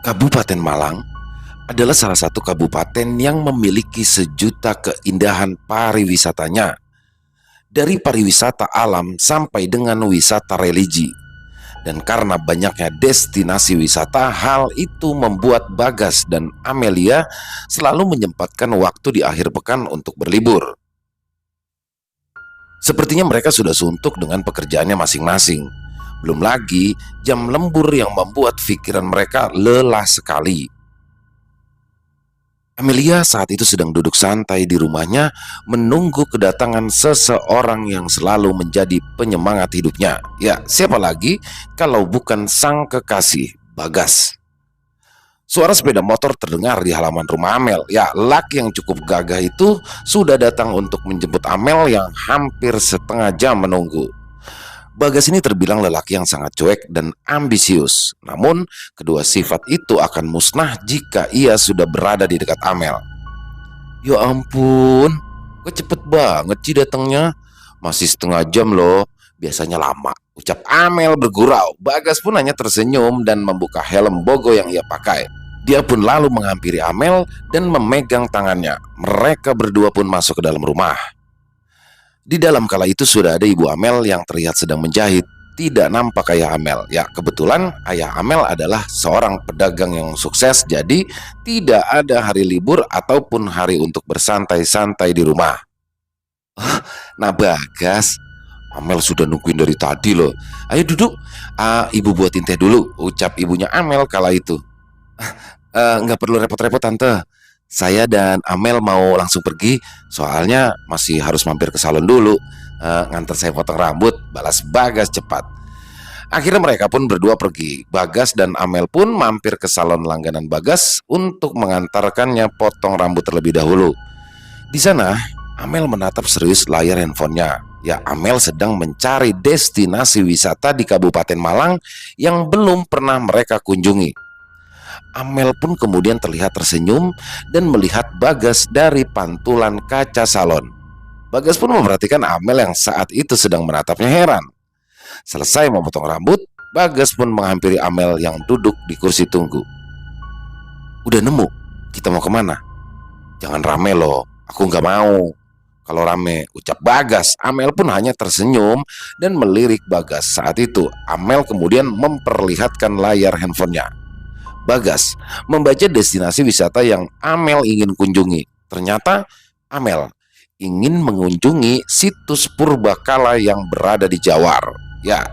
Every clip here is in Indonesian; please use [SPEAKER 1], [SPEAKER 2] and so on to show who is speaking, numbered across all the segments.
[SPEAKER 1] Kabupaten Malang adalah salah satu kabupaten yang memiliki sejuta keindahan pariwisatanya, dari pariwisata alam sampai dengan wisata religi. Dan karena banyaknya destinasi wisata, hal itu membuat Bagas dan Amelia selalu menyempatkan waktu di akhir pekan untuk berlibur. Sepertinya mereka sudah suntuk dengan pekerjaannya masing-masing. Belum lagi jam lembur yang membuat pikiran mereka lelah sekali. Amelia saat itu sedang duduk santai di rumahnya menunggu kedatangan seseorang yang selalu menjadi penyemangat hidupnya. Ya, siapa lagi kalau bukan sang kekasih, Bagas. Suara sepeda motor terdengar di halaman rumah Amel. Ya, laki yang cukup gagah itu sudah datang untuk menjemput Amel yang hampir setengah jam menunggu. Bagas ini terbilang lelaki yang sangat cuek dan ambisius. Namun, kedua sifat itu akan musnah jika ia sudah berada di dekat Amel. Ya ampun, kok cepet banget sih datangnya? Masih setengah jam loh, biasanya lama, ucap Amel bergurau. Bagas pun hanya tersenyum dan membuka helm bogo yang ia pakai. Dia pun lalu menghampiri Amel dan memegang tangannya. Mereka berdua pun masuk ke dalam rumah. Di dalam kala itu sudah ada Ibu Amel yang terlihat sedang menjahit. Tidak nampak ayah Amel. Ya, kebetulan ayah Amel adalah seorang pedagang yang sukses, jadi tidak ada hari libur ataupun hari untuk bersantai-santai di rumah. Nah Bagas, Amel sudah nungguin dari tadi loh. Ayo duduk, ibu buatin teh dulu, ucap ibunya Amel kala itu. Nggak perlu repot-repot tante. Saya dan Amel mau langsung pergi, soalnya masih harus mampir ke salon dulu, nganter saya potong rambut, balas Bagas cepat. Akhirnya mereka pun berdua pergi. Bagas dan Amel pun mampir ke salon langganan Bagas untuk mengantarkannya potong rambut terlebih dahulu. Di sana, Amel menatap serius layar handphonenya. Ya, Amel sedang mencari destinasi wisata di Kabupaten Malang yang belum pernah mereka kunjungi. Amel pun kemudian terlihat tersenyum dan melihat Bagas dari pantulan kaca salon. Bagas pun memperhatikan Amel yang saat itu sedang menatapnya heran. Selesai memotong rambut, Bagas pun menghampiri Amel yang duduk di kursi tunggu. Udah nemu? Kita mau kemana? Jangan rame loh, aku nggak mau. Kalau rame, ucap Bagas. Amel pun hanya tersenyum dan melirik Bagas. Saat itu, Amel kemudian memperlihatkan layar handphonenya. Bagas membaca destinasi wisata yang Amel ingin kunjungi. Ternyata Amel ingin mengunjungi situs purbakala yang berada di Jawar. Ya,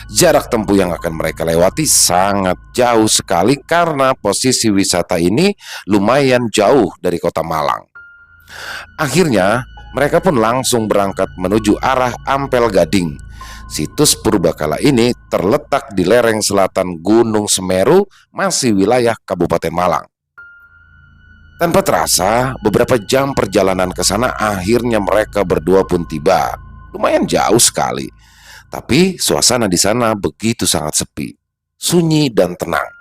[SPEAKER 1] jarak tempuh yang akan mereka lewati sangat jauh sekali karena posisi wisata ini lumayan jauh dari kota Malang. Akhirnya mereka pun langsung berangkat menuju arah Ampel Gading. Situs purbakala ini terletak di lereng selatan Gunung Semeru, masih wilayah Kabupaten Malang. Tanpa terasa, beberapa jam perjalanan ke sana akhirnya mereka berdua pun tiba. Lumayan jauh sekali, tapi suasana di sana begitu sangat sepi, sunyi dan tenang.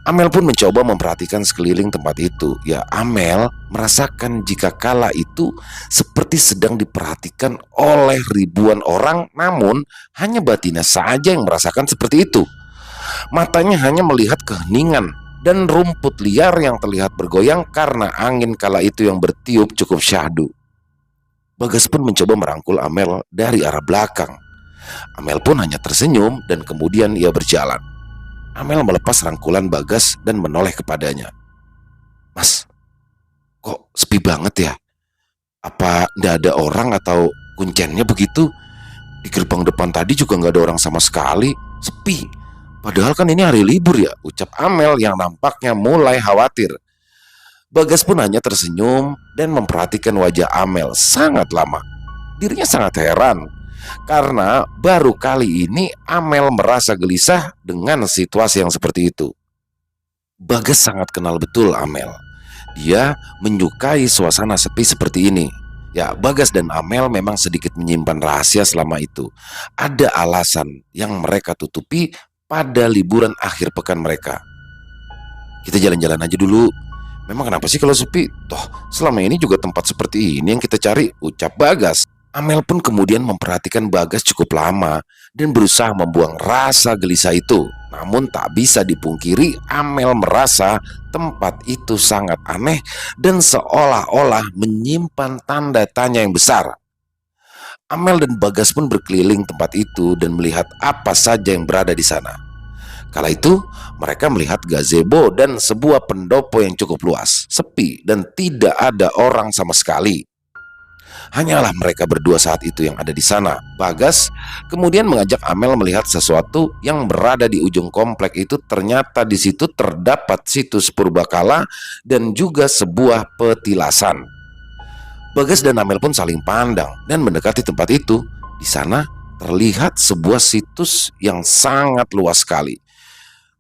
[SPEAKER 1] Amel pun mencoba memperhatikan sekeliling tempat itu. Ya, Amel merasakan jika kala itu seperti sedang diperhatikan oleh ribuan orang, namun hanya batinnya saja yang merasakan seperti itu. Matanya hanya melihat keheningan dan rumput liar yang terlihat bergoyang karena angin kala itu yang bertiup cukup syahdu. Bagas pun mencoba merangkul Amel dari arah belakang. Amel pun hanya tersenyum dan kemudian ia berjalan. Amel melepas rangkulan Bagas dan menoleh kepadanya. Mas, kok sepi banget ya? Apa nggak ada orang atau kuncennya begitu? Di gerbang depan tadi juga nggak ada orang sama sekali, sepi. Padahal kan ini hari libur ya, ucap Amel yang nampaknya mulai khawatir. Bagas pun hanya tersenyum dan memperhatikan wajah Amel sangat lama. Dirinya sangat heran karena baru kali ini Amel merasa gelisah dengan situasi yang seperti itu. Bagas sangat kenal betul Amel. Dia menyukai suasana sepi seperti ini. Ya, Bagas dan Amel memang sedikit menyimpan rahasia selama itu. Ada alasan yang mereka tutupi pada liburan akhir pekan mereka. Kita jalan-jalan aja dulu. Memang kenapa sih kalau sepi? Toh selama ini juga tempat seperti ini yang kita cari, ucap Bagas. Amel pun kemudian memperhatikan Bagas cukup lama dan berusaha membuang rasa gelisah itu. Namun tak bisa dipungkiri, Amel merasa tempat itu sangat aneh dan seolah-olah menyimpan tanda tanya yang besar. Amel dan Bagas pun berkeliling tempat itu dan melihat apa saja yang berada di sana. Kala itu mereka melihat gazebo dan sebuah pendopo yang cukup luas, sepi dan tidak ada orang sama sekali. Hanyalah mereka berdua saat itu yang ada di sana. Bagas kemudian mengajak Amel melihat sesuatu yang berada di ujung komplek itu. Ternyata di situ terdapat situs purbakala dan juga sebuah petilasan. Bagas dan Amel pun saling pandang dan mendekati tempat itu. Di sana terlihat sebuah situs yang sangat luas sekali.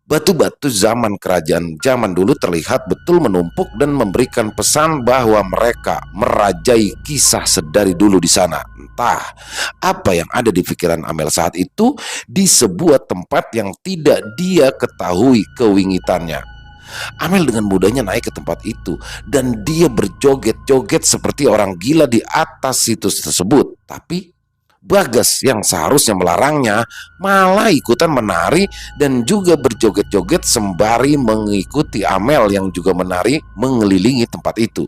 [SPEAKER 1] Batu-batu zaman kerajaan zaman dulu terlihat betul menumpuk dan memberikan pesan bahwa mereka merajai kisah sedari dulu di sana. Entah apa yang ada di pikiran Amel saat itu di sebuah tempat yang tidak dia ketahui kewingitannya. Amel dengan mudahnya naik ke tempat itu dan dia berjoget-joget seperti orang gila di atas situs tersebut. Tapi Bagas yang seharusnya melarangnya malah ikutan menari dan juga berjoget-joget sembari mengikuti Amel yang juga menari mengelilingi tempat itu.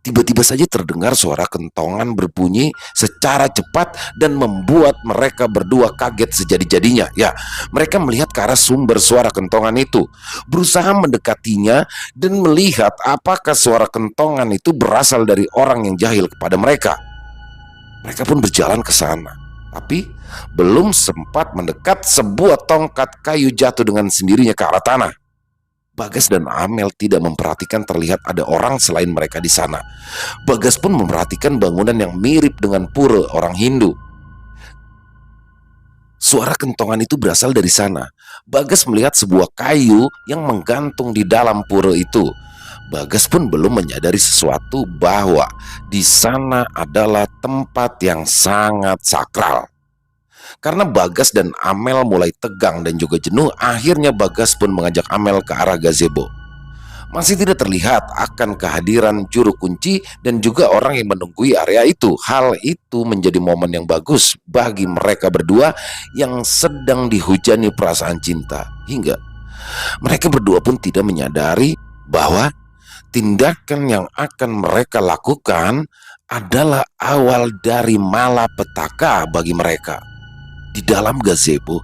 [SPEAKER 1] Tiba-tiba saja terdengar suara kentongan berbunyi secara cepat dan membuat mereka berdua kaget sejadi-jadinya. Ya, mereka melihat ke arah sumber suara kentongan itu, berusaha mendekatinya dan melihat apakah suara kentongan itu berasal dari orang yang jahil kepada mereka. Mereka pun berjalan ke sana, tapi belum sempat mendekat, sebuah tongkat kayu jatuh dengan sendirinya ke arah tanah. Bagas dan Amel tidak memperhatikan terlihat ada orang selain mereka di sana. Bagas pun memperhatikan bangunan yang mirip dengan pura orang Hindu. Suara kentongan itu berasal dari sana. Bagas melihat sebuah kayu yang menggantung di dalam pura itu. Bagas pun belum menyadari sesuatu bahwa di sana adalah tempat yang sangat sakral. Karena Bagas dan Amel mulai tegang dan juga jenuh, akhirnya Bagas pun mengajak Amel ke arah gazebo. Masih tidak terlihat akan kehadiran juru kunci dan juga orang yang menunggui area itu. Hal itu menjadi momen yang bagus bagi mereka berdua yang sedang dihujani perasaan cinta. Hingga mereka berdua pun tidak menyadari bahwa tindakan yang akan mereka lakukan adalah awal dari malapetaka bagi mereka. Di dalam gazebo,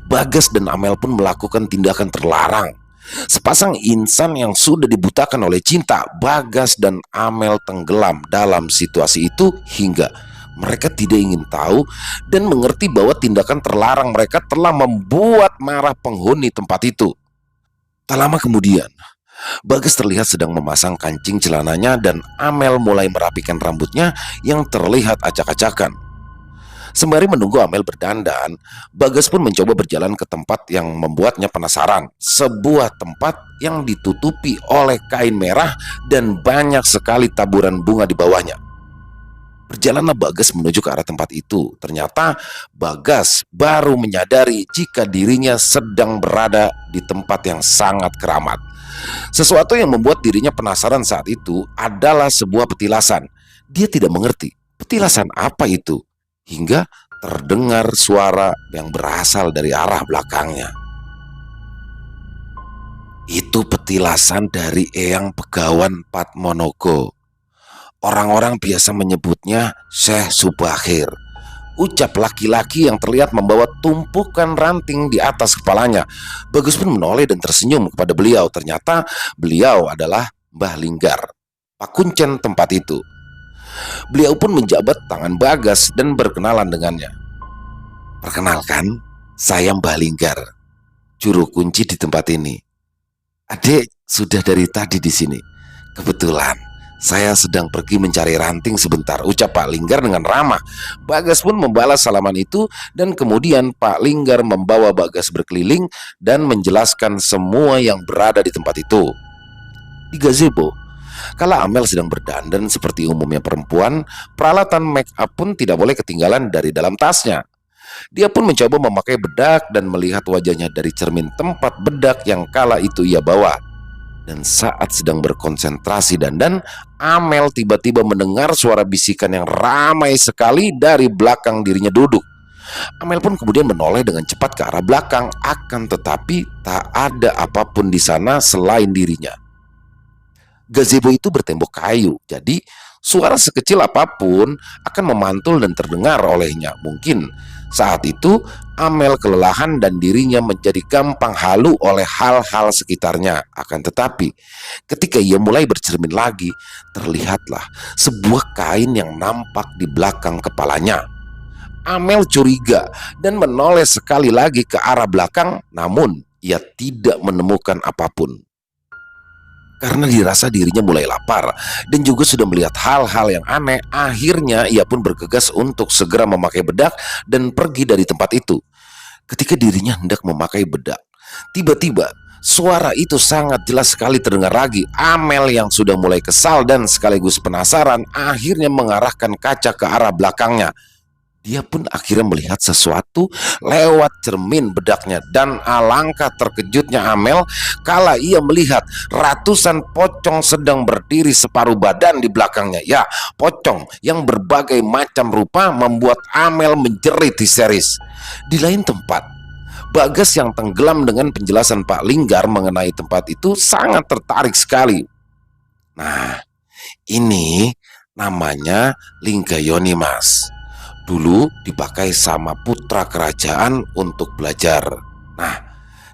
[SPEAKER 1] Bagas dan Amel pun melakukan tindakan terlarang. Sepasang insan yang sudah dibutakan oleh cinta, Bagas dan Amel tenggelam dalam situasi itu hingga mereka tidak ingin tahu dan mengerti bahwa tindakan terlarang mereka telah membuat marah penghuni tempat itu. Tak lama kemudian, Bagas terlihat sedang memasang kancing celananya dan Amel mulai merapikan rambutnya yang terlihat acak-acakan. Sembari menunggu Amel berdandan, Bagas pun mencoba berjalan ke tempat yang membuatnya penasaran. Sebuah tempat yang ditutupi oleh kain merah dan banyak sekali taburan bunga di bawahnya. Berjalanlah Bagas menuju ke arah tempat itu. Ternyata Bagas baru menyadari jika dirinya sedang berada di tempat yang sangat keramat. Sesuatu yang membuat dirinya penasaran saat itu adalah sebuah petilasan. Dia tidak mengerti petilasan apa itu, hingga terdengar suara yang berasal dari arah belakangnya. Itu petilasan dari Eyang Begawan Padmonoko. Orang-orang biasa menyebutnya Syekh Subahir. Ucap laki-laki yang terlihat membawa tumpukan ranting di atas kepalanya. Bagus pun menoleh dan tersenyum kepada beliau. Ternyata beliau adalah Mbah Linggar, pakuncen tempat itu. Beliau pun menjabat tangan Bagas dan berkenalan dengannya. "Perkenalkan, saya Mbah Linggar, juru kunci di tempat ini. Adik sudah dari tadi di sini. Kebetulan saya sedang pergi mencari ranting sebentar," ucap Pak Linggar dengan ramah. Bagas pun membalas salaman itu dan kemudian Pak Linggar membawa Bagas berkeliling dan menjelaskan semua yang berada di tempat itu. Di gazebo, kala Amel sedang berdandan seperti umumnya perempuan, peralatan make up pun tidak boleh ketinggalan dari dalam tasnya. Dia pun mencoba memakai bedak dan melihat wajahnya dari cermin tempat bedak yang kala itu ia bawa. Dan saat sedang berkonsentrasi dandan, Amel tiba-tiba mendengar suara bisikan yang ramai sekali dari belakang dirinya duduk. Amel pun kemudian menoleh dengan cepat ke arah belakang, akan tetapi tak ada apapun di sana selain dirinya. Gazebo itu bertembok kayu, jadi suara sekecil apapun akan memantul dan terdengar olehnya. Mungkin saat itu Amel kelelahan dan dirinya menjadi gampang halu oleh hal-hal sekitarnya. Akan tetapi ketika ia mulai bercermin lagi, terlihatlah sebuah kain yang nampak di belakang kepalanya. Amel curiga dan menoleh sekali lagi ke arah belakang, namun ia tidak menemukan apapun. Karena dirasa dirinya mulai lapar dan juga sudah melihat hal-hal yang aneh, akhirnya ia pun bergegas untuk segera memakai bedak dan pergi dari tempat itu. Ketika dirinya hendak memakai bedak, tiba-tiba suara itu sangat jelas sekali terdengar lagi. Amel yang sudah mulai kesal dan sekaligus penasaran akhirnya mengarahkan kaca ke arah belakangnya. Dia pun akhirnya melihat sesuatu lewat cermin bedaknya, dan alangkah terkejutnya Amel kala ia melihat ratusan pocong sedang berdiri separuh badan di belakangnya. Ya, pocong yang berbagai macam rupa membuat Amel menjerit histeris. Di lain tempat, Bagas yang tenggelam dengan penjelasan Pak Linggar mengenai tempat itu sangat tertarik sekali. Nah, ini namanya Linggayoni, Mas. Dulu dipakai sama putra kerajaan untuk belajar. Nah,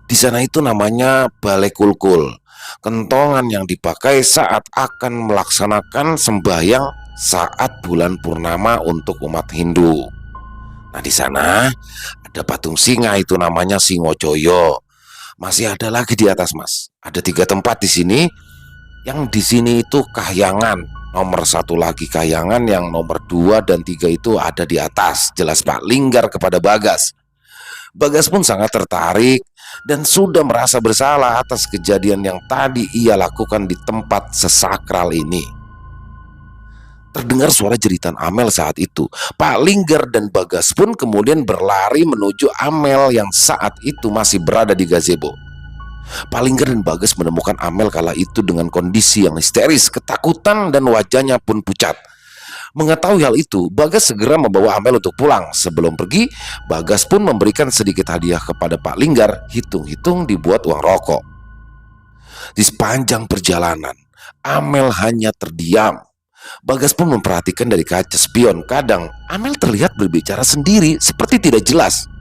[SPEAKER 1] di sana itu namanya balai kulkul, kentongan yang dipakai saat akan melaksanakan sembahyang saat bulan purnama untuk umat Hindu. Nah, di sana ada patung singa, itu namanya Singojoyo. Masih ada lagi di atas, Mas. Ada 3 tempat di sini. Yang di sini itu kahyangan. Nomor 1 lagi kahyangan, yang nomor 2 dan 3 itu ada di atas. Jelas Pak Linggar kepada Bagas. Bagas pun sangat tertarik dan sudah merasa bersalah atas kejadian yang tadi ia lakukan di tempat sesakral ini. Terdengar suara jeritan Amel saat itu. Pak Linggar dan Bagas pun kemudian berlari menuju Amel yang saat itu masih berada di gazebo. Pak Linggar dan Bagas menemukan Amel kala itu dengan kondisi yang histeris, ketakutan, dan wajahnya pun pucat. Mengetahui hal itu, Bagas segera membawa Amel untuk pulang. Sebelum pergi, Bagas pun memberikan sedikit hadiah kepada Pak Linggar, hitung-hitung dibuat uang rokok. Di sepanjang perjalanan, Amel hanya terdiam. Bagas pun memperhatikan dari kaca spion. Kadang Amel terlihat berbicara sendiri seperti tidak jelas.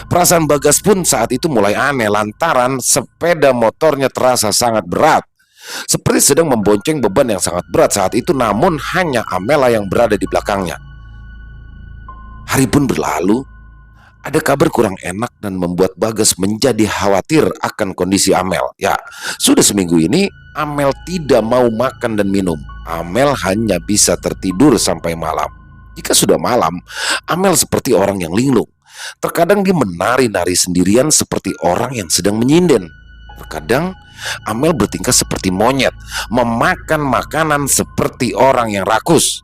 [SPEAKER 1] Perasaan Bagas pun saat itu mulai aneh lantaran sepeda motornya terasa sangat berat, seperti sedang membonceng beban yang sangat berat saat itu, namun hanya Amela yang berada di belakangnya. Hari pun berlalu, ada kabar kurang enak dan membuat Bagas menjadi khawatir akan kondisi Amel. Ya, sudah seminggu ini Amel tidak mau makan dan minum. Amel hanya bisa tertidur sampai malam. Jika sudah malam, Amel seperti orang yang linglung. Terkadang dia menari-nari sendirian seperti orang yang sedang menyinden. Terkadang Amel bertingkah seperti monyet, memakan makanan seperti orang yang rakus.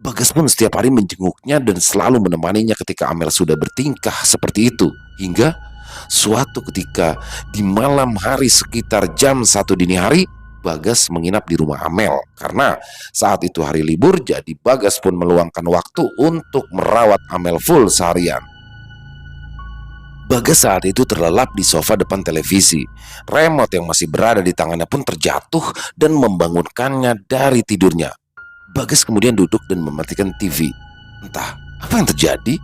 [SPEAKER 1] Bagas pun setiap hari menjenguknya dan selalu menemaninya ketika Amel sudah bertingkah seperti itu. Hingga suatu ketika di malam hari sekitar jam 1 dini hari, Bagas menginap di rumah Amel. Karena saat itu hari libur, jadi Bagas pun meluangkan waktu untuk merawat Amel full seharian. Bagas saat itu terlelap di sofa depan televisi. Remote yang masih berada di tangannya pun terjatuh dan membangunkannya dari tidurnya. Bagas kemudian duduk dan mematikan TV. Entah apa yang terjadi,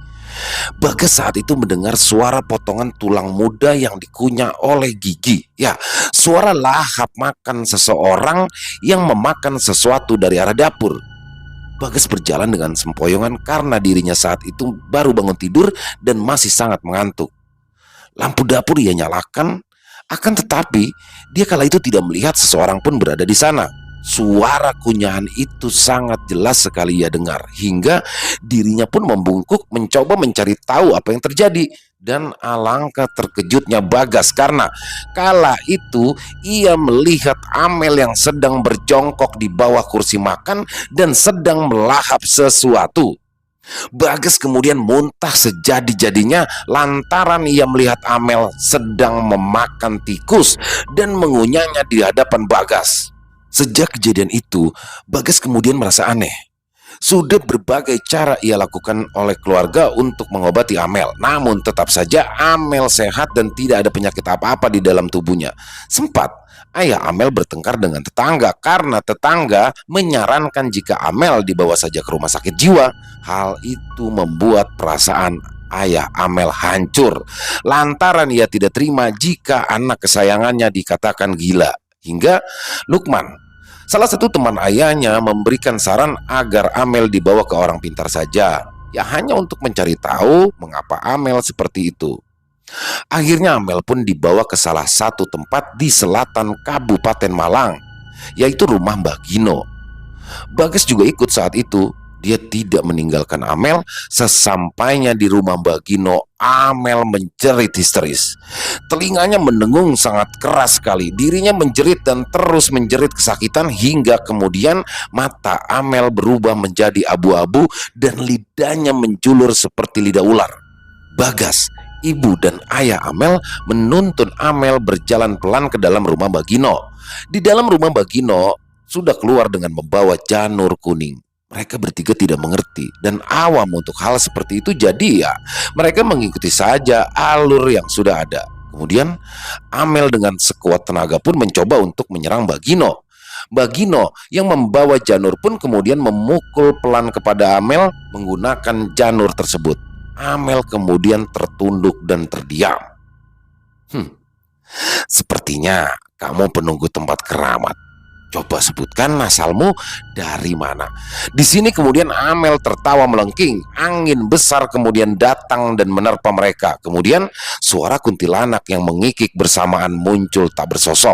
[SPEAKER 1] Bagas saat itu mendengar suara potongan tulang muda yang dikunyah oleh gigi. Ya, suara lahap makan seseorang yang memakan sesuatu dari arah dapur. Bagas berjalan dengan sempoyongan karena dirinya saat itu baru bangun tidur dan masih sangat mengantuk. Lampu dapur ia nyalakan, akan tetapi dia kala itu tidak melihat seseorang pun berada di sana. Suara kunyahan itu sangat jelas sekali ia dengar, hingga dirinya pun membungkuk mencoba mencari tahu apa yang terjadi. Dan alangkah terkejutnya Bagas karena kala itu ia melihat Amel yang sedang berjongkok di bawah kursi makan dan sedang melahap sesuatu. Bagas kemudian muntah sejadi-jadinya lantaran ia melihat Amel sedang memakan tikus dan mengunyahnya di hadapan Bagas. Sejak kejadian itu, Bagas kemudian merasa aneh. Sudah berbagai cara ia lakukan oleh keluarga untuk mengobati Amel. Namun tetap saja Amel sehat dan tidak ada penyakit apa-apa di dalam tubuhnya. Sempat ayah Amel bertengkar dengan tetangga karena tetangga menyarankan jika Amel dibawa saja ke rumah sakit jiwa. Hal itu membuat perasaan ayah Amel hancur lantaran ia tidak terima jika anak kesayangannya dikatakan gila. Hingga Lukman, salah satu teman ayahnya, memberikan saran agar Amel dibawa ke orang pintar saja, ya hanya untuk mencari tahu mengapa Amel seperti itu. Akhirnya Amel pun dibawa ke salah satu tempat di selatan Kabupaten Malang, yaitu rumah Mbah Gino. Bagas juga ikut saat itu. Dia tidak meninggalkan Amel. Sesampainya di rumah Mbah Gino, Amel menjerit histeris. Telinganya mendengung sangat keras sekali. Dirinya menjerit dan terus menjerit kesakitan hingga kemudian mata Amel berubah menjadi abu-abu dan lidahnya menjulur seperti lidah ular. Bagas, ibu dan ayah Amel menuntun Amel berjalan pelan ke dalam rumah Mbah Gino. Di dalam rumah Mbah Gino sudah keluar dengan membawa janur kuning. Mereka bertiga tidak mengerti dan awam untuk hal seperti itu, jadi ya mereka mengikuti saja alur yang sudah ada. Kemudian Amel dengan sekuat tenaga pun mencoba untuk menyerang Mbah Gino. Mbah Gino yang membawa janur pun kemudian memukul pelan kepada Amel menggunakan janur tersebut. Amel kemudian tertunduk dan terdiam. Sepertinya kamu penunggu tempat keramat. Coba sebutkan asalmu dari mana. Di sini kemudian Amel tertawa melengking. Angin besar kemudian datang dan menerpa mereka. Kemudian suara kuntilanak yang mengikik bersamaan muncul tak bersosok.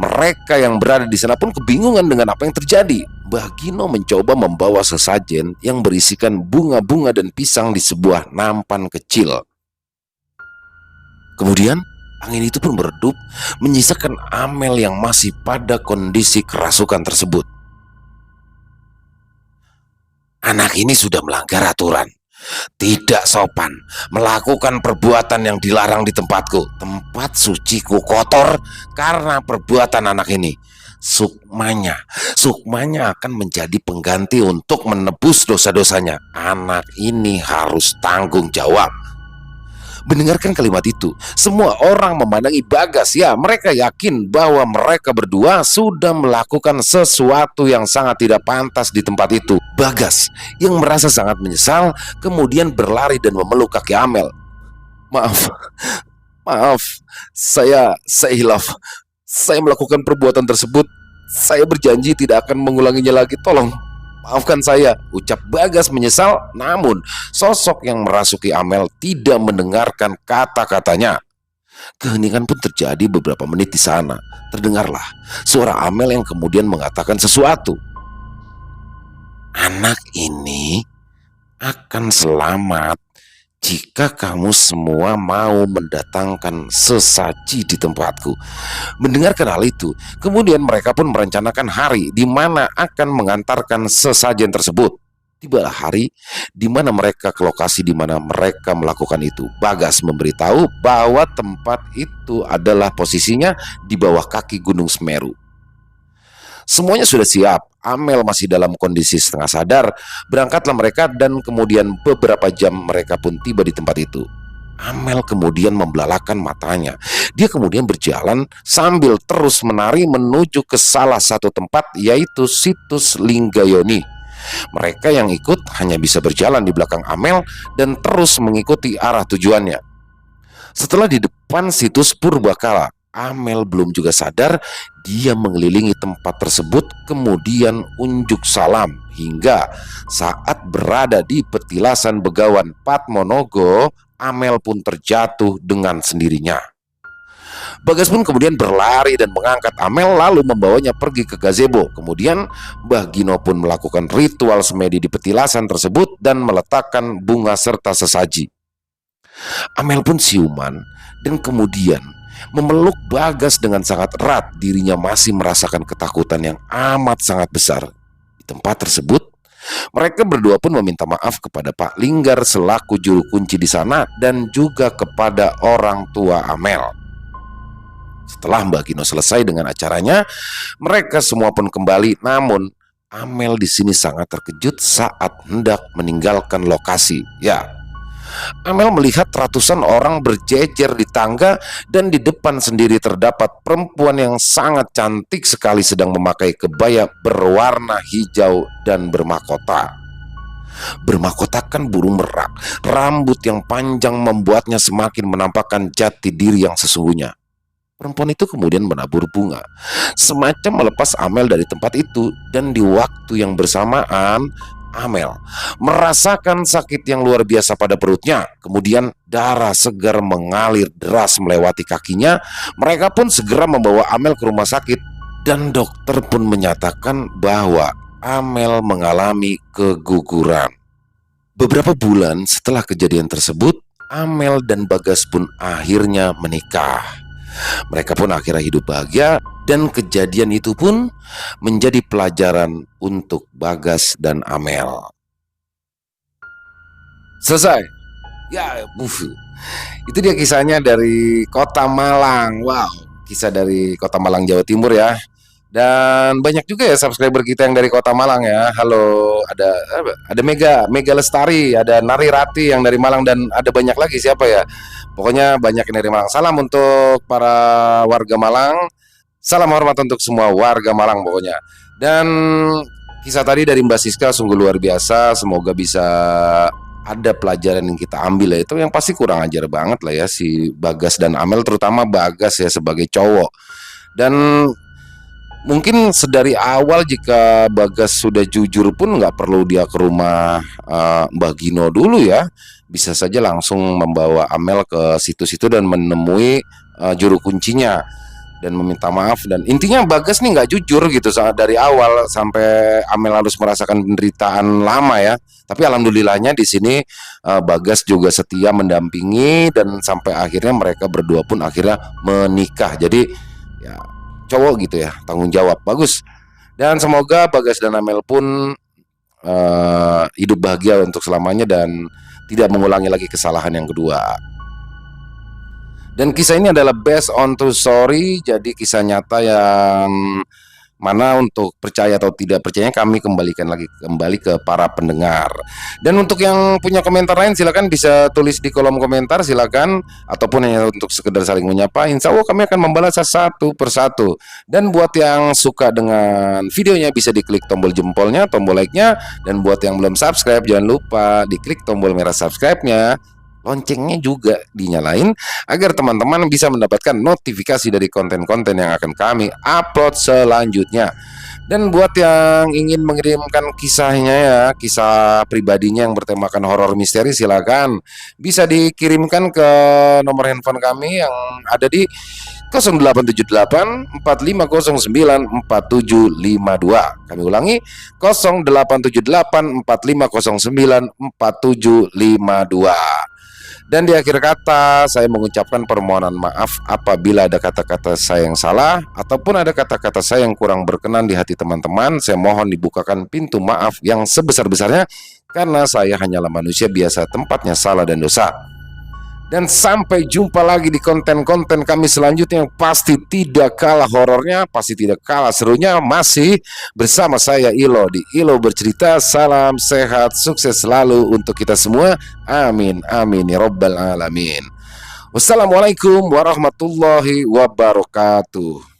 [SPEAKER 1] Mereka yang berada di sana pun kebingungan dengan apa yang terjadi. Mbah Gino mencoba membawa sesajen yang berisikan bunga-bunga dan pisang di sebuah nampan kecil. Kemudian angin itu pun meredup, menyisakan Amel yang masih pada kondisi kerasukan tersebut. Anak ini sudah melanggar aturan. Tidak sopan, melakukan perbuatan yang dilarang di tempatku. Tempat suciku kotor karena perbuatan anak ini. Sukmanya akan menjadi pengganti untuk menebus dosa-dosanya. Anak ini harus tanggung jawab. Mendengarkan kalimat itu, semua orang memandangi Bagas. Ya, mereka yakin bahwa mereka berdua sudah melakukan sesuatu yang sangat tidak pantas di tempat itu. Bagas yang merasa sangat menyesal kemudian berlari dan memeluk kaki Amel. Maaf, saya hilaf. Saya melakukan perbuatan tersebut. Saya berjanji tidak akan mengulanginya lagi. Tolong maafkan saya, ucap Bagas menyesal. Namun sosok yang merasuki Amel tidak mendengarkan kata-katanya. Keheningan pun terjadi beberapa menit di sana. Terdengarlah suara Amel yang kemudian mengatakan sesuatu. Anak ini akan selamat jika kamu semua mau mendatangkan sesaji di tempatku. Mendengarkan hal itu, kemudian mereka pun merencanakan hari di mana akan mengantarkan sesajen tersebut. Tibalah hari di mana mereka ke lokasi di mana mereka melakukan itu. Bagas memberitahu bahwa tempat itu adalah posisinya di bawah kaki Gunung Semeru. Semuanya sudah siap. Amel masih dalam kondisi setengah sadar. Berangkatlah mereka dan kemudian beberapa jam mereka pun tiba di tempat itu. Amel kemudian membelalakan matanya. Dia kemudian berjalan sambil terus menari menuju ke salah satu tempat, yaitu situs Linggayoni. Mereka yang ikut hanya bisa berjalan di belakang Amel dan terus mengikuti arah tujuannya. Setelah di depan situs Purbakala, Amel belum juga sadar. Dia mengelilingi tempat tersebut kemudian unjuk salam hingga saat berada di petilasan Begawan Patmonogo, Amel pun terjatuh dengan sendirinya. Bagas pun kemudian berlari dan mengangkat Amel lalu membawanya pergi ke gazebo. Kemudian Mbah Gino pun melakukan ritual semedi di petilasan tersebut dan meletakkan bunga serta sesaji. Amel pun siuman dan kemudian memeluk Bagas dengan sangat erat. Dirinya masih merasakan ketakutan yang amat sangat besar. Di tempat tersebut, mereka berdua pun meminta maaf kepada Pak Linggar selaku juru kunci di sana dan juga kepada orang tua Amel. Setelah Mbah Gino selesai dengan acaranya, mereka semua pun kembali. Namun Amel di sini sangat terkejut saat hendak meninggalkan lokasi. Ya, Amel melihat ratusan orang berjejer di tangga dan di depan sendiri terdapat perempuan yang sangat cantik sekali sedang memakai kebaya berwarna hijau dan bermahkota. Bermahkotakan burung merak, rambut yang panjang membuatnya semakin menampakkan jati diri yang sesungguhnya. Perempuan itu kemudian menabur bunga, semacam melepas Amel dari tempat itu, dan di waktu yang bersamaan Amel merasakan sakit yang luar biasa pada perutnya. Kemudian darah segar mengalir deras melewati kakinya. Mereka pun segera membawa Amel ke rumah sakit, dan dokter pun menyatakan bahwa Amel mengalami keguguran. Beberapa bulan setelah kejadian tersebut, Amel dan Bagas pun akhirnya menikah. Mereka pun akhirnya hidup bahagia, dan kejadian itu pun menjadi pelajaran untuk Bagas dan Amel. Selesai. Ya, itu dia kisahnya dari Kota Malang. Wow, kisah dari Kota Malang, Jawa Timur ya. Dan banyak juga ya subscriber kita yang dari Kota Malang ya. Halo, ada Mega Lestari, ada Nari Rati yang dari Malang, dan ada banyak lagi siapa ya. Pokoknya banyak yang dari Malang. Salam untuk para warga Malang. Salam hormat untuk semua warga Malang pokoknya. Dan kisah tadi dari Mbak Siska sungguh luar biasa. Semoga bisa ada pelajaran yang kita ambil ya. Itu yang pasti kurang ajar banget lah ya si Bagas dan Amel, terutama Bagas ya sebagai cowok. Dan mungkin sedari awal jika Bagas sudah jujur pun nggak perlu dia ke rumah Mbah Gino dulu ya. Bisa saja langsung membawa Amel ke situ-situ dan menemui juru kuncinya dan meminta maaf. Dan intinya Bagas nih nggak jujur gitu saat dari awal sampai Amel harus merasakan penderitaan lama ya. Tapi alhamdulillahnya di sini Bagas juga setia mendampingi, dan sampai akhirnya mereka berdua pun akhirnya menikah. Jadi ya cowok gitu ya, tanggung jawab, bagus. Dan semoga Bagas dan Amel pun hidup bahagia untuk selamanya dan tidak mengulangi lagi kesalahan yang kedua. Dan kisah ini adalah based on true story, jadi kisah nyata yang mana untuk percaya atau tidak percayanya kami kembalikan lagi kembali ke para pendengar. Dan untuk yang punya komentar lain silakan bisa tulis di kolom komentar silakan, ataupun hanya untuk sekedar saling menyapa, insya Allah kami akan membalas satu persatu. Dan buat yang suka dengan videonya bisa diklik tombol jempolnya, tombol like-nya, dan buat yang belum subscribe jangan lupa diklik tombol merah subscribe-nya. Loncengnya juga dinyalain agar teman-teman bisa mendapatkan notifikasi dari konten-konten yang akan kami upload selanjutnya. Dan buat yang ingin mengirimkan kisahnya ya, kisah pribadinya yang bertemakan horor misteri, silakan bisa dikirimkan ke nomor handphone kami yang ada di 0878 4509 4752. Kami ulangi 0878 4509 4752. Dan di akhir kata saya mengucapkan permohonan maaf apabila ada kata-kata saya yang salah ataupun ada kata-kata saya yang kurang berkenan di hati teman-teman. Saya mohon dibukakan pintu maaf yang sebesar-besarnya karena saya hanyalah manusia biasa, tempatnya salah dan dosa. Dan sampai jumpa lagi di konten-konten kami selanjutnya yang pasti tidak kalah horornya, pasti tidak kalah serunya, masih bersama saya Ilo di Ilo Bercerita. Salam sehat, sukses selalu untuk kita semua. Amin, amin ya robbal alamin. Wassalamualaikum warahmatullahi wabarakatuh.